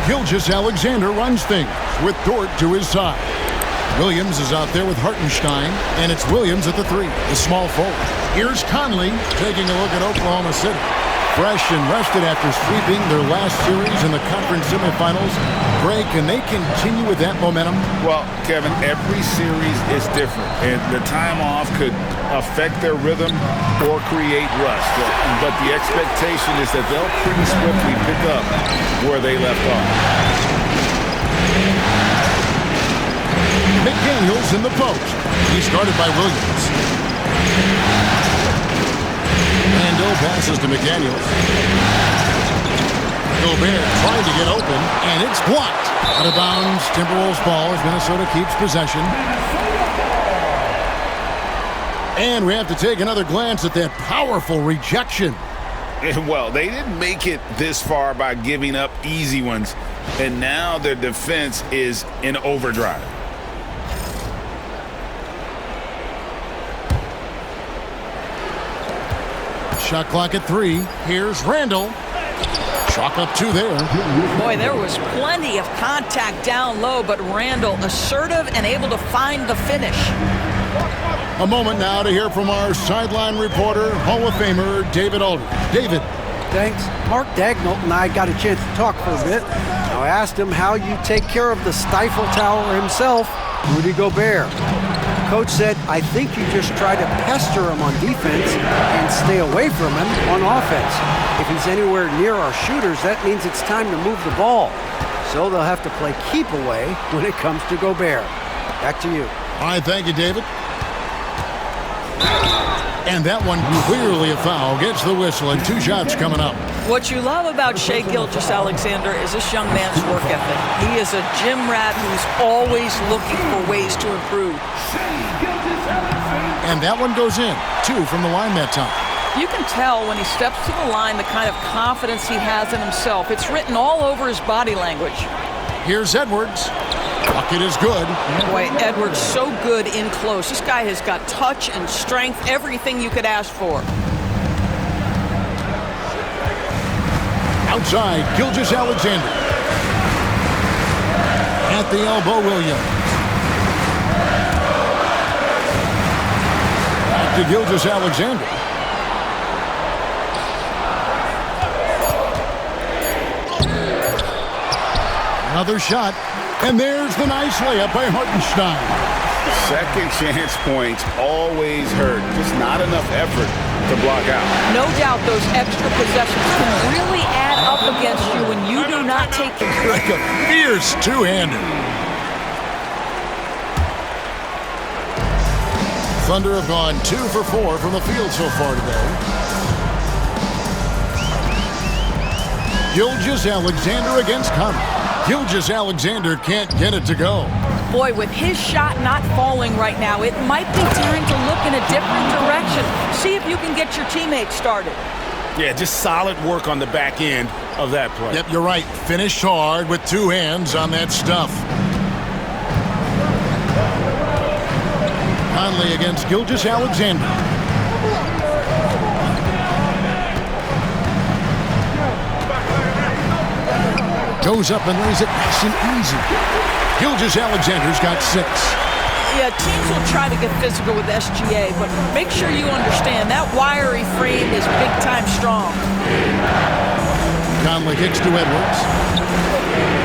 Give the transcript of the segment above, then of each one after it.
Gilgeous-Alexander runs things with Dort to his side. Williams is out there with Hartenstein, and it's Williams at the 3, the small forward. Here's Conley taking a look at Oklahoma City. Fresh and rested after sweeping their last series in the conference semifinals. Greg, can they continue with that momentum? Well, Kevin, every series is different, and the time off could affect their rhythm or create rust. But the expectation is that they'll pretty swiftly pick up where they left off. McDaniels in the post. He's guarded by Williams. Randall passes to McDaniels. Gobert trying to get open, and it's blocked. Out of bounds, Timberwolves ball as Minnesota keeps possession. And we have to take another glance at that powerful rejection. Well, they didn't make it this far by giving up easy ones, and now their defense is in overdrive. Shot clock at 3. Here's Randall. Chalk up 2 there. Boy, there was plenty of contact down low, but Randall assertive and able to find the finish. A moment now to hear from our sideline reporter, Hall of Famer David Aldridge. David. Thanks. Mark Dagnall and I got a chance to talk for a bit. I asked him how you take care of the stifle tower himself, Rudy Gobert. Coach said, I think you just try to pester him on defense and stay away from him on offense. If he's anywhere near our shooters, that means it's time to move the ball. So they'll have to play keep away when it comes to Gobert. Back to you. All right, thank you, David. And that one clearly a foul. Gets the whistle, and 2 shots coming up. What you love about Shai Gilgeous-Alexander is this young man's work ethic. He is a gym rat who's always looking for ways to improve. And that one goes in. 2 from the line that time. You can tell when he steps to the line the kind of confidence he has in himself. It's written all over his body language. Here's Edwards. Bucket is good. Boy, Edwards so good in close. This guy has got touch and strength, everything you could ask for. Outside, Gilgeous-Alexander. At the elbow, Williams. Back to Gilgeous-Alexander. Another shot. And there's the nice layup by Hartenstein. Second chance points always hurt. Just not enough effort to block out. No doubt those extra possessions can really add up against you when you do not take care. Like a fierce two-hander. Thunder have gone 2 for 4 from the field so far today. Gilgeous-Alexander against Conf. Gilgeous-Alexander can't get it to go. Boy, with his shot not falling right now, it might be time to look in a different direction. See if you can get your teammates started. Yeah, just solid work on the back end of that play. Yep, you're right. Finished hard with 2 hands on that stuff. Conley against Gilgeous-Alexander. Goes up and lays it nice and easy. Gilgeous-Alexander's got 6. Yeah, teams will try to get physical with SGA, but make sure you understand that wiry frame is big-time strong. Conley kicks to Edwards.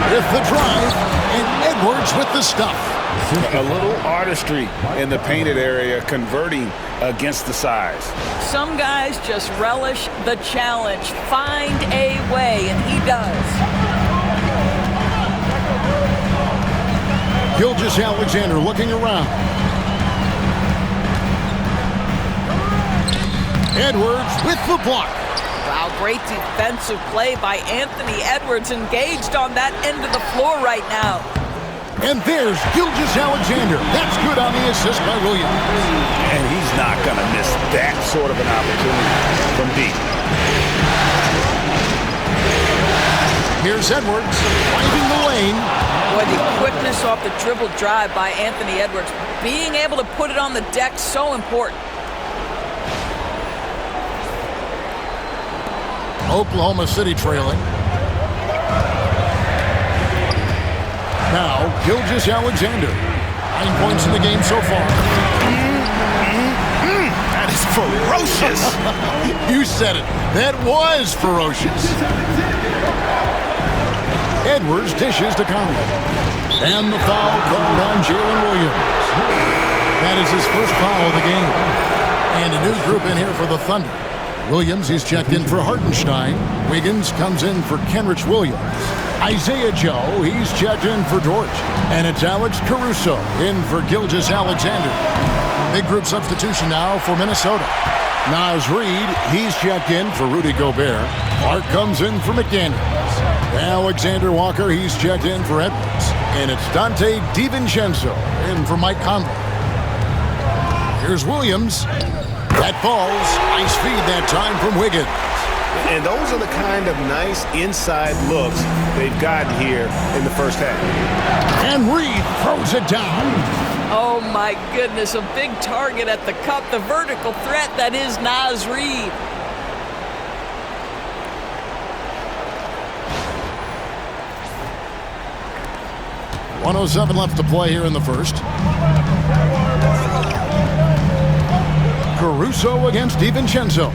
With the drive, and Edwards with the stuff. A little artistry in the painted area, converting against the size. Some guys just relish the challenge. Find a way, and he does. Gilgeous-Alexander looking around. Edwards with the block. Wow, great defensive play by Anthony Edwards, engaged on that end of the floor right now. And there's Gilgeous-Alexander. That's good on the assist by Williams. And he's not going to miss that sort of an opportunity from deep. Here's Edwards, finding the lane. Boy, the quickness off the dribble drive by Anthony Edwards. Being able to put it on the deck, so important. Oklahoma City trailing. Gilgeous-Alexander. 9 points in the game so far. That is ferocious. You said it. That was ferocious. Edwards dishes to Conley. And the foul called on Jalen Williams. That is his first foul of the game. And a new group in here for the Thunder. Williams, he's checked in for Hartenstein. Wiggins comes in for Kenrich Williams. Isaiah Joe, he's checked in for George. And it's Alex Caruso in for Gilgeous-Alexander. Big group substitution now for Minnesota. Naz Reid, he's checked in for Rudy Gobert. Clark comes in for McDaniels. Alexander Walker, he's checked in for Edwards. And it's Dante DiVincenzo in for Mike Conley. Here's Williams. That falls. Nice feed that time from Wiggins. And those are the kind of nice inside looks they've gotten here in the first half. And Reid throws it down. Oh, my goodness. A big target at the cup. The vertical threat that is Naz Reid. .107 left to play here in the first. Caruso against DiVincenzo.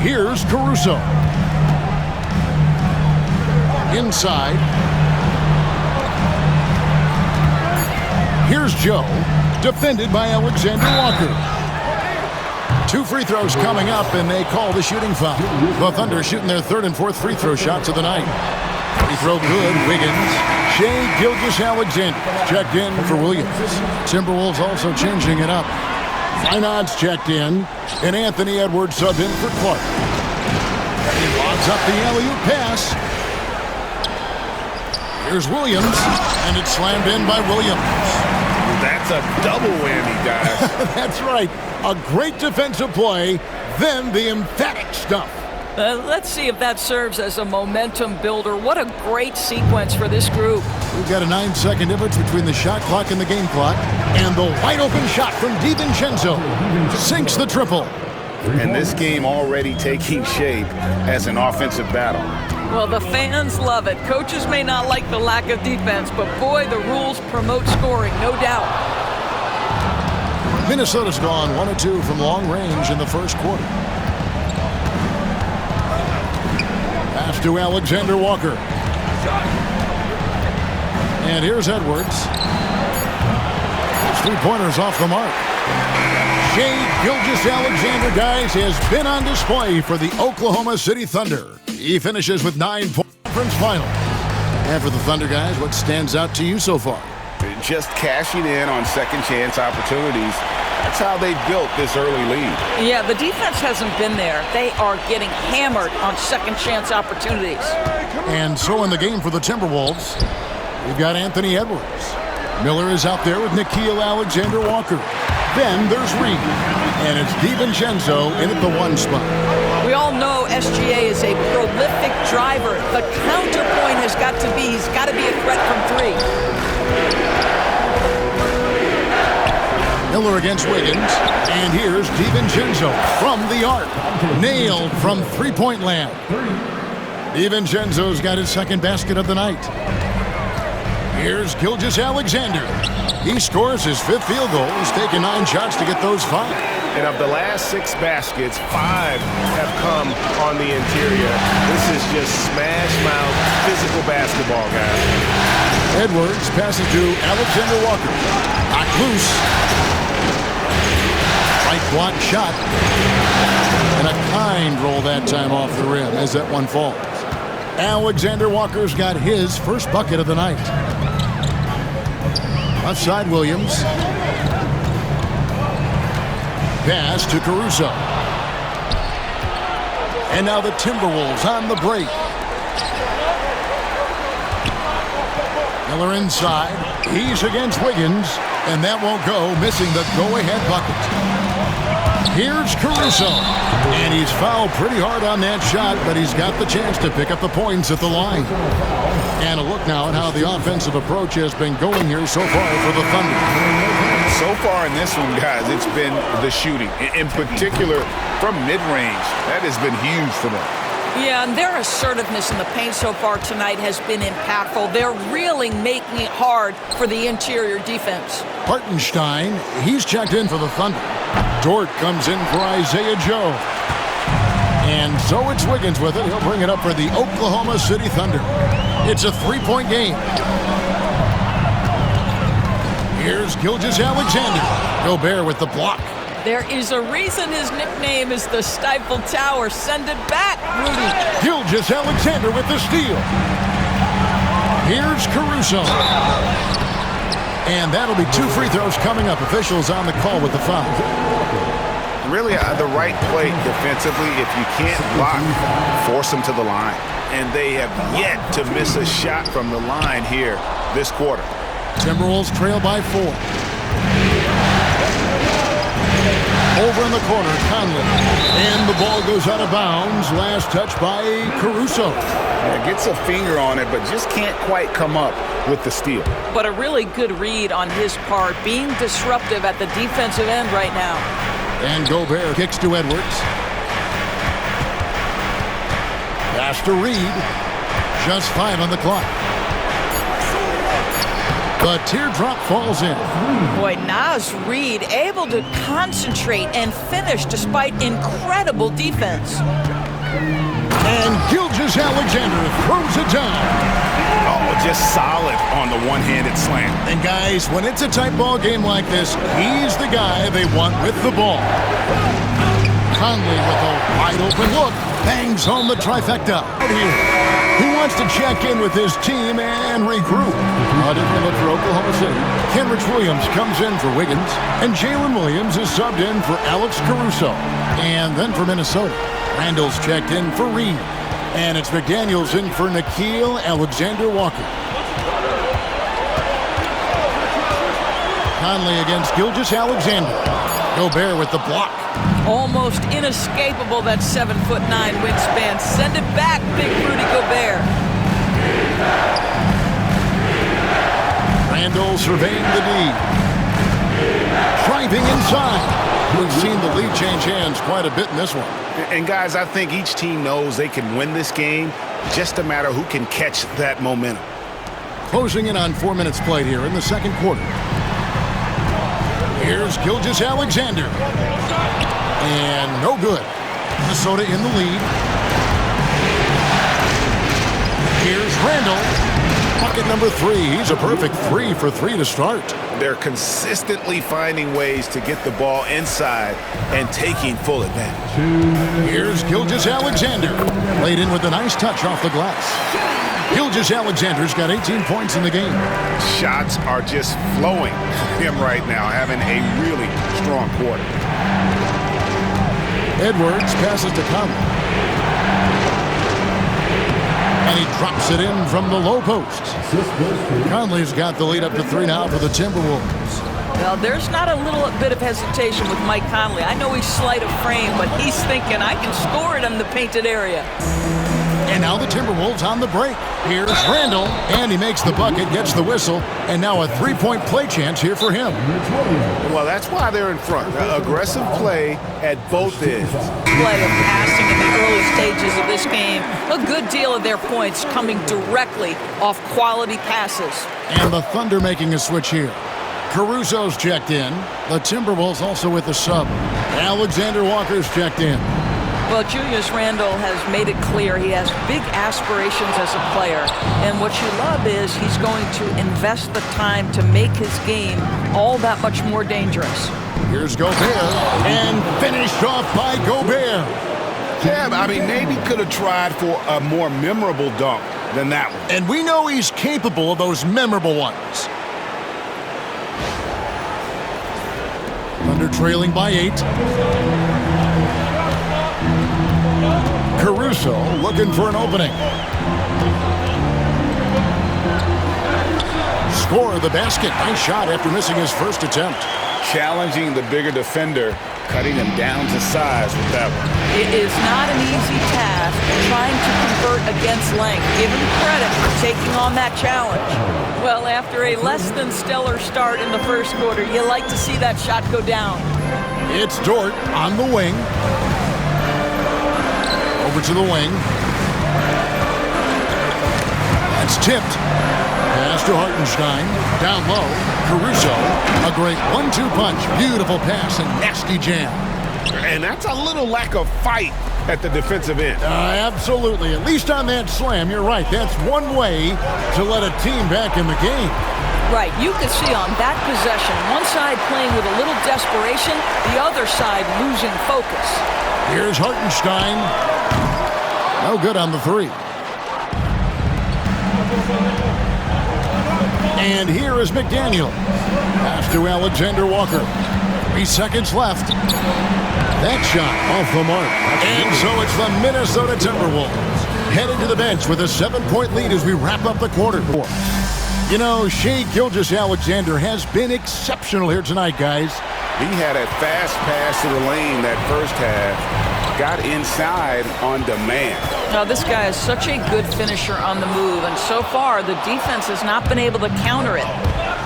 Here's Caruso. Inside. Here's Joe. Defended by Alexander Walker. 2 free throws coming up, and they call the shooting foul. The Thunder shooting their 3rd and 4th free throw shots of the night. Free throw good. Wiggins. Shai Gilgeous-Alexander checked in for Williams. Timberwolves also changing it up. Synod's checked in, and Anthony Edwards subbed in for Clark. He lobs up the alley-oop pass. Here's Williams, and it's slammed in by Williams. That's a double whammy, guys. That's right. A great defensive play, then the emphatic stuff. Let's see if that serves as a momentum builder. What a great sequence for this group. We've got a 9-second difference between the shot clock and the game clock. And the wide-open shot from DiVincenzo sinks the triple. And this game already taking shape as an offensive battle. Well, the fans love it. Coaches may not like the lack of defense, but boy, the rules promote scoring, no doubt. Minnesota's gone 1 of 2 from long range in the first quarter. Pass to Alexander Walker. And here's Edwards. His 3-pointers off the mark. Shai Gilgeous-Alexander, guys, has been on display for the Oklahoma City Thunder. He finishes with 9 points conference final. And for the Thunder, guys, what stands out to you so far? Just cashing in on second chance opportunities. That's how they built this early lead. Yeah, the defense hasn't been there. They are getting hammered on second chance opportunities. And so in the game for the Timberwolves, we've got Anthony Edwards. Miller is out there with Nickeil Alexander-Walker. Then there's Reid. And it's DiVincenzo in at the 1 spot. We all know SGA is a prolific driver. The counterpoint has got to be, he's got to be a threat from 3. Miller against Wiggins. And here's DiVincenzo from the arc. Nailed from 3-point land. DiVincenzo's got his 2nd basket of the night. Here's Gilgeous-Alexander. He scores his 5th field goal. He's taken 9 shots to get those 5. And of the last 6 baskets, 5 have come on the interior. This is just smash mouth physical basketball, guys. Edwards passes to Alexander Walker. Knocked loose. Right block shot. And a kind roll that time off the rim as that one falls. Alexander Walker's got his first bucket of the night. Left side, Williams. Pass to Caruso. And now the Timberwolves on the break. Miller inside. He's against Wiggins. And that won't go, missing the go-ahead bucket. Here's Caruso. And he's fouled pretty hard on that shot, but he's got the chance to pick up the points at the line. And a look now at how the offensive approach has been going here so far for the Thunder. So far in this one, guys, it's been the shooting. In particular, from mid-range. That has been huge for them. Yeah, and their assertiveness in the paint so far tonight has been impactful. They're really making it hard for the interior defense. Hartenstein, he's checked in for the Thunder. Dort comes in for Isaiah Joe. And so it's Wiggins with it. He'll bring it up for the Oklahoma City Thunder. It's a three-point game. Here's Gilgeous-Alexander. Gobert with the block. There is a reason his nickname is the Stifle Tower. Send it back, Rudy. Gilgeous-Alexander with the steal. Here's Caruso. And that'll be 2 free throws coming up. Officials on the call with the foul. Really, the right play defensively. If you can't block, force them to the line. And they have yet to miss a shot from the line here this quarter. Timberwolves trail by 4. Over in the corner, Conley. And the ball goes out of bounds. Last touch by Caruso. Yeah, gets a finger on it, but just can't quite come up with the steal. But a really good read on his part, being disruptive at the defensive end right now. And Gobert kicks to Edwards. Pass to Reed. Just 5 on the clock. The teardrop falls in. Boy, Naz Reid able to concentrate and finish despite incredible defense. And Gilgeous-Alexander throws it down. Oh, just solid on the one-handed slam. And guys, when it's a tight ball game like this, he's the guy they want with the ball. Conley with a wide open look. Bangs home the trifecta. Out here. He wants to check in with his team and regroup. A different look for Oklahoma City. Kenrich Williams comes in for Wiggins, and Jalen Williams is subbed in for Alex Caruso. And then for Minnesota, Randall's checked in for Reed. And it's McDaniels in for Nickeil Alexander-Walker. Conley against Gilgeous-Alexander. Gobert with the block. Almost inescapable, that 7'9" wingspan. Send it back, big Rudy Gobert. Randall surveying the D. Driving inside. We've seen the lead change hands quite a bit in this one. And guys, I think each team knows they can win this game. Just a matter who can catch that momentum. Closing in on 4 minutes played here in the second quarter. Here's Gilgeous-Alexander. And no good. Minnesota in the lead. Here's Randall. Bucket number 3. He's a perfect 3 for 3 to start. They're consistently finding ways to get the ball inside and taking full advantage. Here's Gilgeous-Alexander. Laid in with a nice touch off the glass. Gilgeous-Alexander's got 18 points in the game. Shots are just flowing for him right now, having a really strong quarter. Edwards passes to Conley. And he drops it in from the low post. Conley's got the lead up to 3 now for the Timberwolves. Well, there's not a little bit of hesitation with Mike Conley. I know he's slight of frame, but he's thinking, I can score it in the painted area. And now the Timberwolves on the break. Here's Randall, and he makes the bucket, gets the whistle, and now a 3-point play chance here for him. Well, that's why they're in front. Aggressive play at both ends. Play of passing in the early stages of this game. A good deal of their points coming directly off quality passes. And the Thunder making a switch here. Caruso's checked in. The Timberwolves also with the sub. Alexander Walker's checked in. Well, Julius Randle has made it clear he has big aspirations as a player. And what you love is he's going to invest the time to make his game all that much more dangerous. Here's Gobert, and finished off by Gobert. Yeah, I mean, maybe could have tried for a more memorable dunk than that one. And we know he's capable of those memorable ones. Thunder trailing by 8. Caruso looking for an opening. Score the basket. Nice shot after missing his first attempt. Challenging the bigger defender, cutting him down to size with that one. It is not an easy task trying to convert against length. Give him credit for taking on that challenge. Well, after a less than stellar start in the first quarter, you like to see that shot go down. It's Dort on the wing. Over to the wing. It's tipped. Pass to Hartenstein. Down low. Caruso. A great 1-2 punch. Beautiful pass and nasty jam. And that's a little lack of fight at the defensive end. Absolutely. At least on that slam, you're right. That's one way to let a team back in the game. Right, you could see on that possession, one side playing with a little desperation, the other side losing focus. Here's Hartenstein. No good on the three. And here is McDaniel. Pass to Alexander Walker. 3 seconds left. That shot off the mark. And so it's the Minnesota Timberwolves headed to the bench with a 7-point lead as we wrap up the quarter. You know, Shai Gilgeous-Alexander has been exceptional here tonight, guys. He had a fast pass to the lane that first half. Got inside on demand. Now, this guy is such a good finisher on the move, and so far, the defense has not been able to counter it.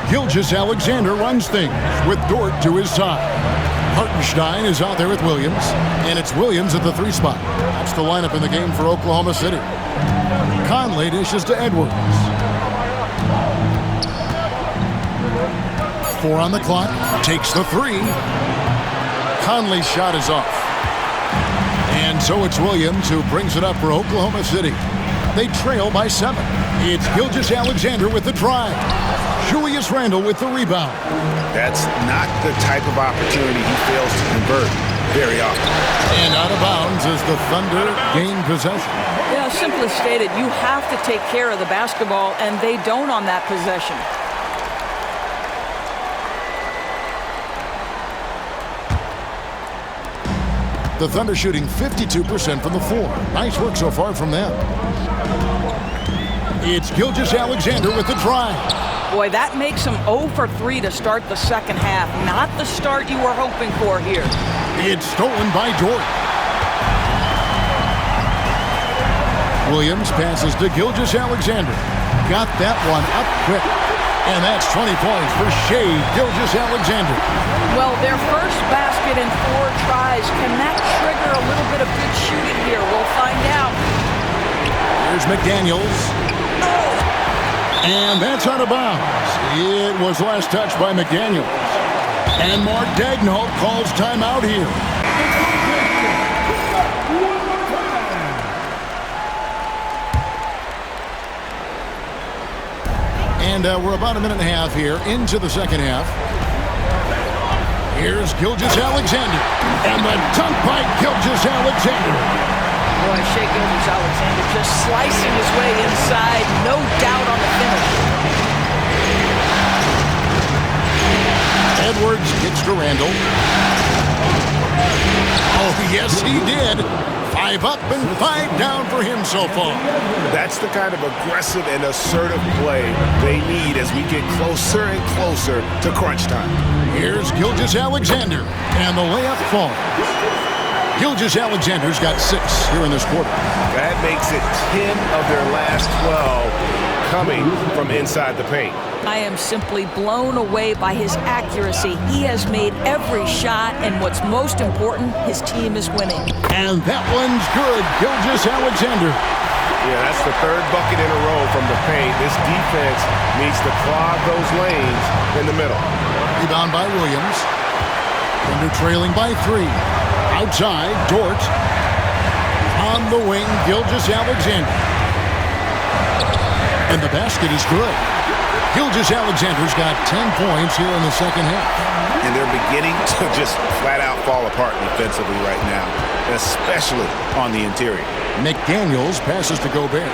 Gilgeous-Alexander runs things with Dort to his side. Hartenstein is out there with Williams, and it's Williams at the 3 spot. That's the lineup in the game for Oklahoma City. Conley dishes to Edwards. 4 on the clock, takes the 3. Conley's shot is off. And so it's Williams who brings it up for Oklahoma City. They trail by 7. It's Gilgeous-Alexander with the drive. Julius Randle with the rebound. That's not the type of opportunity he fails to convert very often. And out of bounds as the Thunder gain possession. Yeah, simply stated, you have to take care of the basketball, and they don't on that possession. The Thunder shooting 52% from the floor. Nice work so far from them. It's Gilgeous-Alexander with the drive. Boy, that makes him 0 for 3 to start the second half. Not the start you were hoping for here. It's stolen by Dort. Williams passes to Gilgeous-Alexander. Got that one up quick. And that's 20 points for Shai Gilgeous-Alexander. Well, their first basket in 4 tries. Can that trigger a little bit of good shooting here? We'll find out. Here's McDaniels. And that's out of bounds. It was last touched by McDaniels. And Mark Daigneault calls timeout here. And we're about a minute and a half here into the second half. Here's Gilgeous-Alexander. And the dunk by Gilgeous-Alexander. Boy, Shai Gilgeous-Alexander just slicing his way inside. No doubt on the finish. Edwards gets to Randle. Oh, yes, he did. 5 up and 5 down for him so far. That's the kind of aggressive and assertive play they need as we get closer and closer to crunch time. Here's Gilgeous-Alexander, and the layup falls. Gilgeous-Alexander's got 6 here in this quarter. That makes it 10 of their last 12 coming from inside the paint. I am simply blown away by his accuracy. He has made every shot, and what's most important, his team is winning. And that one's good. Gilgeous-Alexander. Yeah, that's the 3rd bucket in a row from the paint. This defense needs to clog those lanes in the middle. Rebound by Williams. Thunder trailing by 3. Outside, Dort. On the wing, Gilgeous-Alexander. And the basket is good. Gilgeous-Alexander's got 10 points here in the second half. And they're beginning to just flat out fall apart defensively right now, especially on the interior. McDaniels passes to Gobert.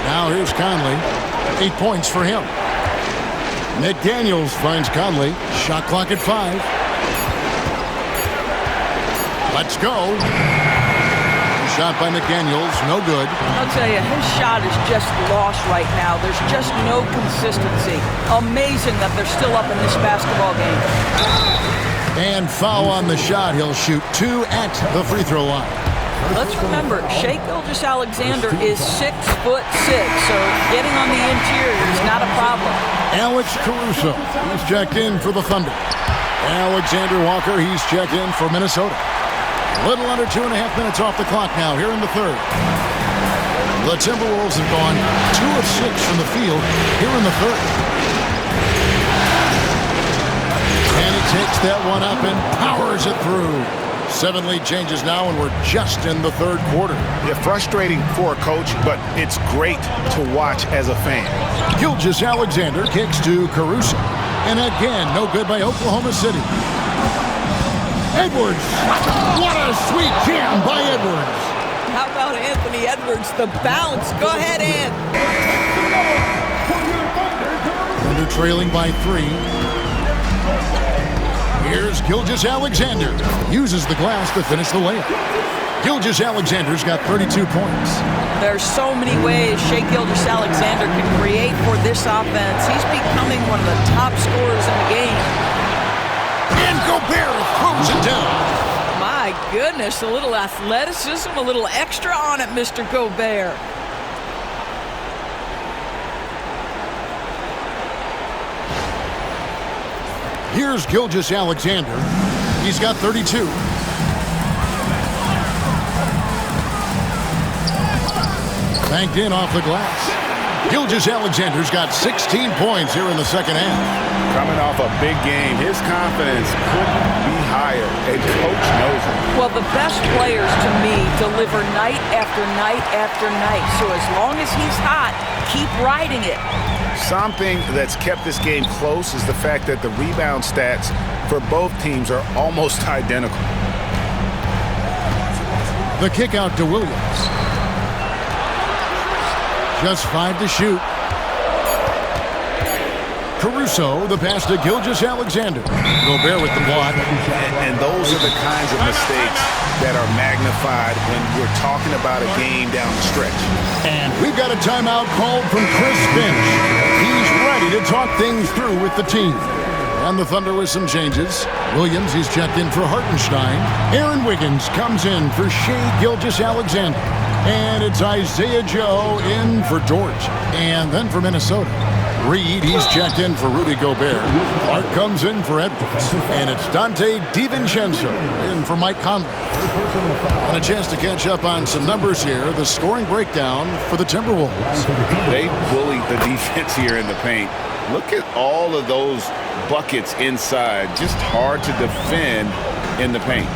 Now here's Conley. 8 points for him. McDaniels finds Conley. Shot clock at 5. Let's go. Shot by McDaniels, no good. I'll tell you, his shot is just lost right now. There's just no consistency. Amazing that they're still up in this basketball game. And foul on the shot. He'll shoot 2 at the free throw line. Let's remember, Shai Gilgeous-Alexander is 6'6", so getting on the interior is not a problem. Alex Caruso, he's checked in for the Thunder. Alexander Walker, he's checked in for Minnesota. Little under 2.5 minutes off the clock now here in the third. The Timberwolves have gone 2 of 6 from the field here in the third. And he takes that one up and powers it through. 7 lead changes now, and we're just in the third quarter. Yeah, frustrating for a coach, but it's great to watch as a fan. Gilgeous-Alexander kicks to Caruso. And again, no good by Oklahoma City. Edwards. What a sweet jam by Edwards. How about Anthony Edwards, the bounce? Go ahead, Ant. And they're trailing by 3. Here's Gilgeous-Alexander. Uses the glass to finish the layup. Gilgeous-Alexander's got 32 points. There's so many ways Shai Gilgeous-Alexander can create for this offense. He's becoming one of the top scorers in the game. And Gobert throws it down. My goodness, a little athleticism, a little extra on it, Mr. Gobert. Here's Gilgeous-Alexander. He's got 32. Banked in off the glass. Gilgeous-Alexander's got 16 points here in the second half. Coming off a big game, his confidence couldn't be higher, and coach knows it. Well, the best players to me deliver night after night after night. So as long as he's hot, keep riding it. Something that's kept this game close is the fact that the rebound stats for both teams are almost identical. The kick out to Williams. Just 5 to shoot. Caruso, the pass to Gilgeous-Alexander. Gobert with the block. And those are the kinds of mistakes that are magnified when we're talking about a game down the stretch. And we've got a timeout called from Chris Finch. He's ready to talk things through with the team. And the Thunder with some changes. Williams, he's checked in for Hartenstein. Aaron Wiggins comes in for Shai Gilgeous-Alexander. And it's Isaiah Joe in for Dort. And then for Minnesota, Reed, he's checked in for Rudy Gobert. Clark comes in for Edwards. And it's Dante DiVincenzo in for Mike Conley. And a chance to catch up on some numbers here. The scoring breakdown for the Timberwolves. They bullied the defense here in the paint. Look at all of those buckets inside. Just hard to defend in the paint.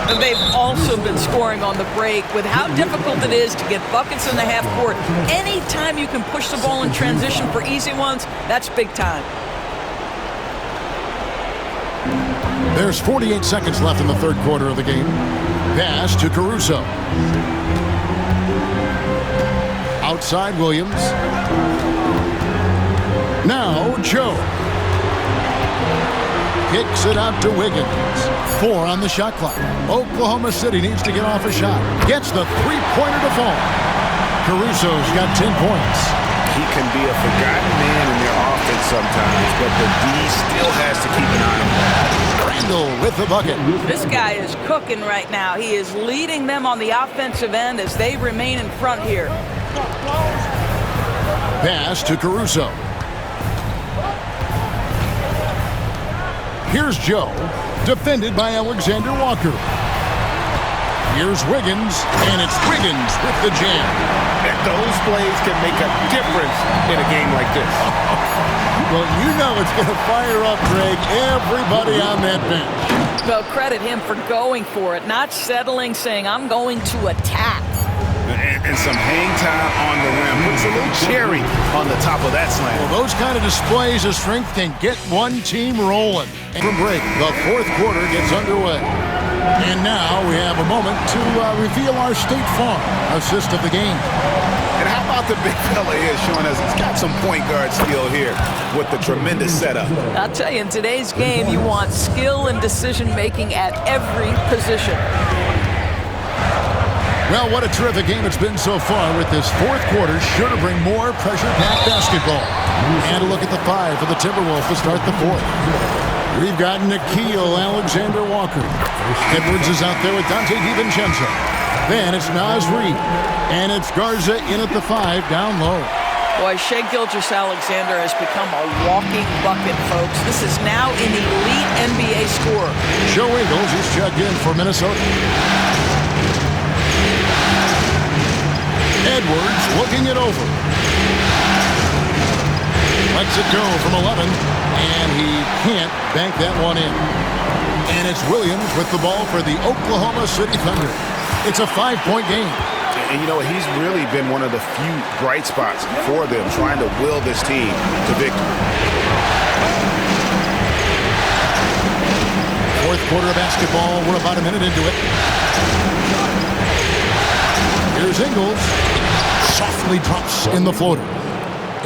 And they've also been scoring on the break with how difficult it is to get buckets in the half court. Anytime you can push the ball in transition for easy ones, that's big time. There's 48 seconds left in the third quarter of the game. Pass to Caruso. Outside Williams. Now Joe. Kicks it out to Wiggins. 4 on the shot clock. Oklahoma City needs to get off a shot. Gets the three-pointer to fall. Caruso's got 10 points. He can be a forgotten man in their offense sometimes, but the D still has to keep an eye on him. Randall with the bucket. This guy is cooking right now. He is leading them on the offensive end as they remain in front here. Pass to Caruso. Here's Joe, defended by Alexander Walker. Here's Wiggins, and it's Wiggins with the jam. And those plays can make a difference in a game like this. Well, you know it's going to fire up, Greg, everybody on that bench. Well, credit him for going for it, not settling, saying, I'm going to attack. And some hang time on the rim. Puts a little cherry on the top of that slam. Well, those kind of displays of strength can get one team rolling. And from break, the fourth quarter gets underway. And now we have a moment to reveal our State Farm assist of the game. And how about the big fella here showing us he's got some point guard skill here with the tremendous setup. I'll tell you, in today's game, you want skill and decision-making at every position. Well, what a terrific game it's been so far with this fourth quarter. Sure to bring more pressure-packed basketball. And a look at the 5 for the Timberwolves to start the fourth. We've got Nickeil Alexander-Walker. Edwards is out there with Dante DiVincenzo. Then it's Naz Reid. And it's Garza in at the 5 down low. Boy, Shai Gilgeous-Alexander has become a walking bucket, folks. This is now an elite NBA scorer. Joe Ingles is checked in for Minnesota. Edwards looking it over. Lets it go from 11, and he can't bank that one in. And it's Williams with the ball for the Oklahoma City Thunder. It's a 5-point game. And you know, he's really been one of the few bright spots for them, trying to will this team to victory. Fourth quarter of basketball. We're about a minute into it. Here's Ingles. Softly drops in the floater.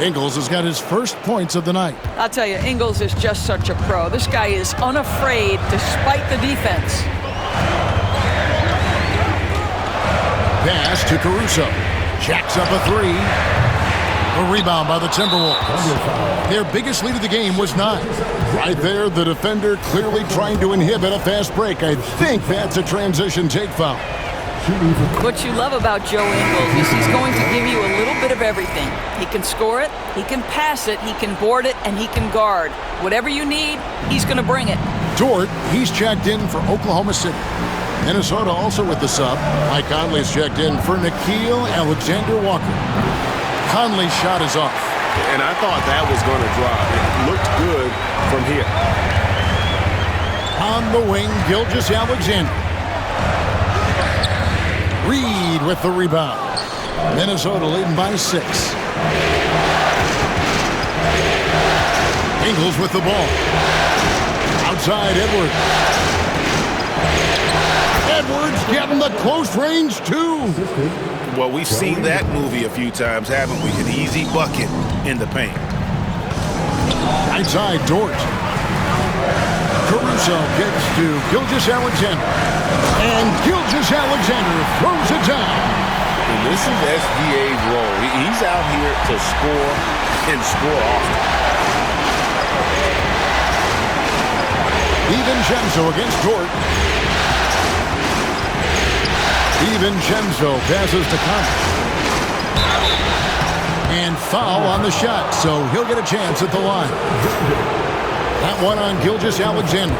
Ingles has got his first points of the night. I'll tell you, Ingles is just such a pro. This guy is unafraid despite the defense. Pass to Caruso. Jacks up a three. A rebound by the Timberwolves. Their biggest lead of the game was 9. Right there, the defender clearly trying to inhibit a fast break. I think that's a transition take foul. What you love about Joe Ingles is he's going to give you a little bit of everything. He can score it, he can pass it, he can board it, and he can guard. Whatever you need, he's going to bring it. Dort, he's checked in for Oklahoma City. Minnesota also with the sub. Mike Conley's checked in for Nickeil Alexander-Walker. Conley's shot is off. And I thought that was going to drop. It looked good from here. On the wing, Gilgeous-Alexander. Reed with the rebound. Minnesota leading by 6. Ingles with the ball. Outside, Edwards. Edwards getting the close range, too. Well, we've seen that movie a few times, haven't we? An easy bucket in the paint. Outside, Dort. Caruso gets to Gilgeous-Alexander. And Gilgeous-Alexander throws it down. And this is SGA's role. He's out here to score and score often. DiVincenzo against Dort. DiVincenzo passes to Conf. And foul on the shot, so he'll get a chance at the line. That one on Gilgeous-Alexander.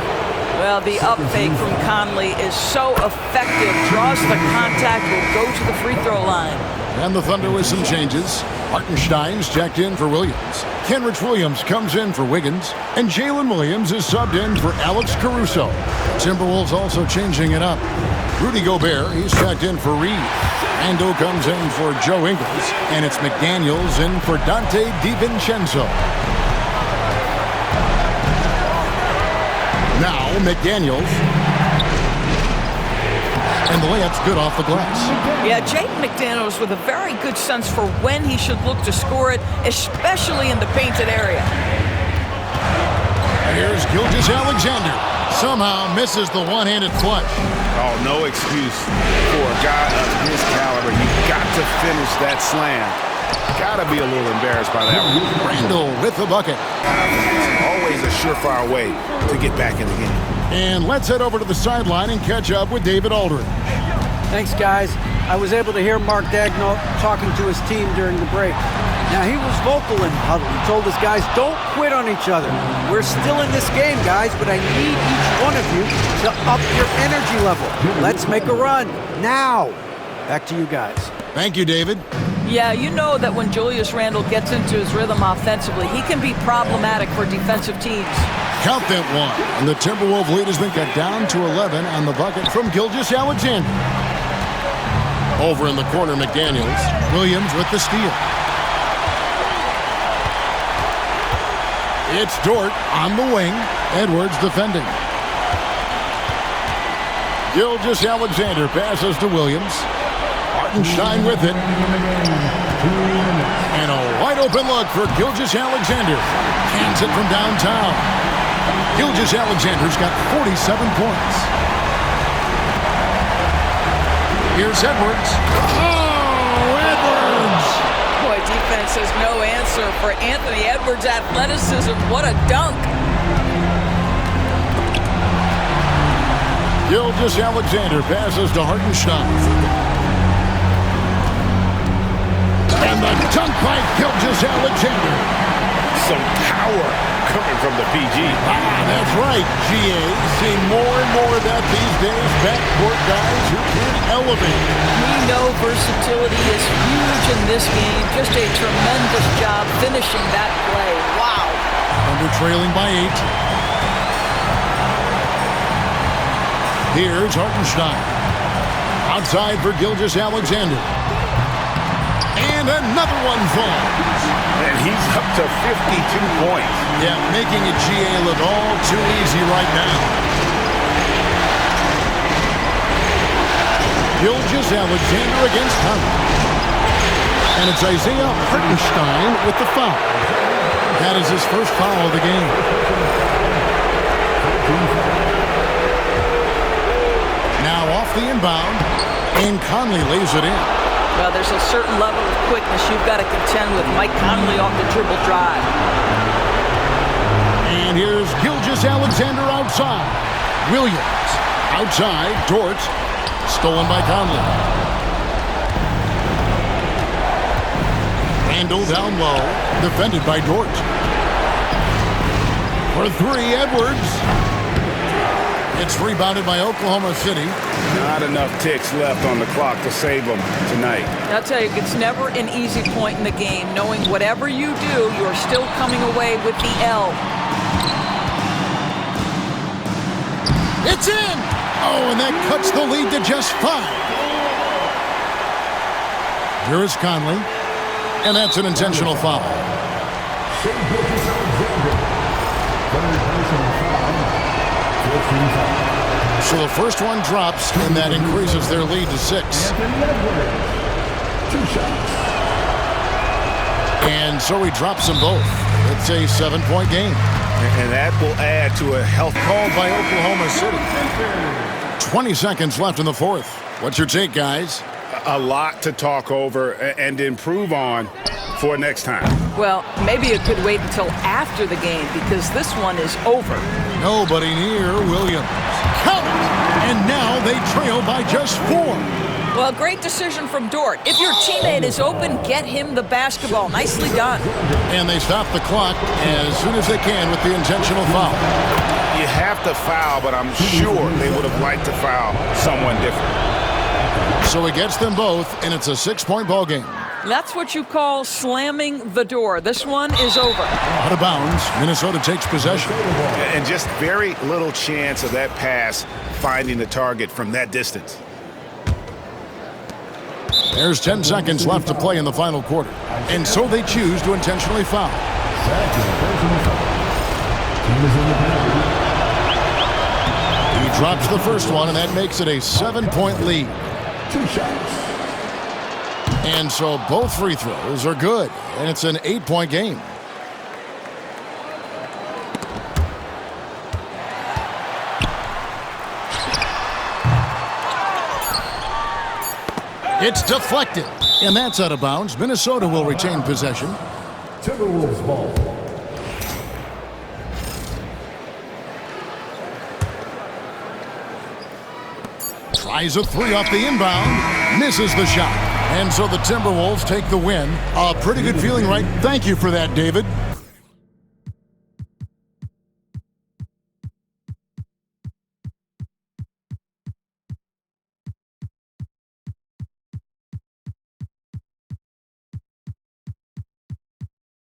Well, the up fake from Conley is so effective. Draws the contact, will go to the free throw line. And the Thunder with some changes. Hartenstein's checked in for Williams. Kenrich Williams comes in for Wiggins. And Jalen Williams is subbed in for Alex Caruso. Timberwolves also changing it up. Rudy Gobert, he's checked in for Reed. Randle comes in for Joe Ingles. And it's McDaniels in for Dante DiVincenzo. Now McDaniels. And the layup's good off the glass. Yeah, Jaden McDaniels with a very good sense for when he should look to score it, especially in the painted area. Here's Gilgeous-Alexander. Somehow misses the one-handed clutch. Oh, no excuse for a guy of his caliber. You got to finish that slam. Got to be a little embarrassed by that one. Randle with the bucket. Always a surefire way to get back in the game. And let's head over to the sideline and catch up with David Aldridge. Thanks, guys. I was able to hear Mark Daigneault talking to his team during the break. Now, he was vocal in the huddle. He told his guys, don't quit on each other. We're still in this game, guys, but I need each one of you to up your energy level. Let's make a run now. Back to you guys. Thank you, David. Yeah, you know that when Julius Randle gets into his rhythm offensively, he can be problematic for defensive teams. Count that one. And the Timberwolves lead has been cut down to 11 on the bucket from Gilgeous-Alexander. Over in the corner, McDaniels. Williams with the steal. It's Dort on the wing. Edwards defending. Gilgeous-Alexander passes to Williams. Hartenstein with it. And a wide open look for Gilgeous-Alexander. Hands it from downtown. Gilgeous-Alexander's got 47 points. Here's Edwards. Oh, Edwards! Boy, defense has no answer for Anthony Edwards' athleticism. What a dunk. Gilgeous-Alexander passes to Hartenstein. And the dunk by Gilgeous-Alexander. Some power coming from the PG. That's right, GA. See more and more of that these days. Backcourt guys who can elevate. know versatility is huge in this game. Just a tremendous job finishing that play. Wow. Thunder trailing by 8. Here's Hartenstein. Outside for Gilgeous-Alexander. And another one falls. And he's up to 52 points. Yeah, making a GA look all too easy right now. Gilgeous-Alexander against Conf. And it's Isaiah Hartenstein with the foul. That is his first foul of the game. Now off the inbound, and Conley lays it in. Well, there's a certain level of quickness you've got to contend with. Mike Conley off the dribble drive. And here's Gilgeous-Alexander outside. Williams outside. Dort stolen by Conley. Randall down low, defended by Dort. For 3, Edwards. It's rebounded by Oklahoma City. Not enough ticks left on the clock to save them tonight. I'll tell you, it's never an easy point in the game, knowing whatever you do, you're still coming away with the L. It's in! Oh, and that cuts the lead to just 5. Here is Conley, and that's an intentional foul. So the first one drops, and that increases their lead to 6. And so he drops them both. It's a 7-point game. And that will add to a health Called by Oklahoma City. 20 seconds left in the 4th. What's your take, guys? a lot to talk over and improve on for next time. Well, maybe it could wait until after the game because this one is over. Nobody near Williams. Count it! And now they trail by just 4. Well, great decision from Dort. If your teammate is open, get him the basketball. Nicely done. And they stop the clock as soon as they can with the intentional foul. You have to foul, but I'm sure they would have liked to foul someone different. So he gets them both, and it's a 6-point ball game. That's what you call slamming the door. This one is over. Out of bounds, Minnesota takes possession. And just very little chance of that pass finding the target from that distance. There's 10 seconds left to play in the final quarter. And so they choose to intentionally foul. He drops the first one, and that makes it a 7-point lead. 2 shots. And so both free throws are good, and it's an 8-point game. It's deflected, and that's out of bounds. Minnesota will retain possession. Timberwolves ball. Tries a 3 off the inbound, misses the shot. And so the Timberwolves take the win. A pretty good feeling, right? Thank you for that, David.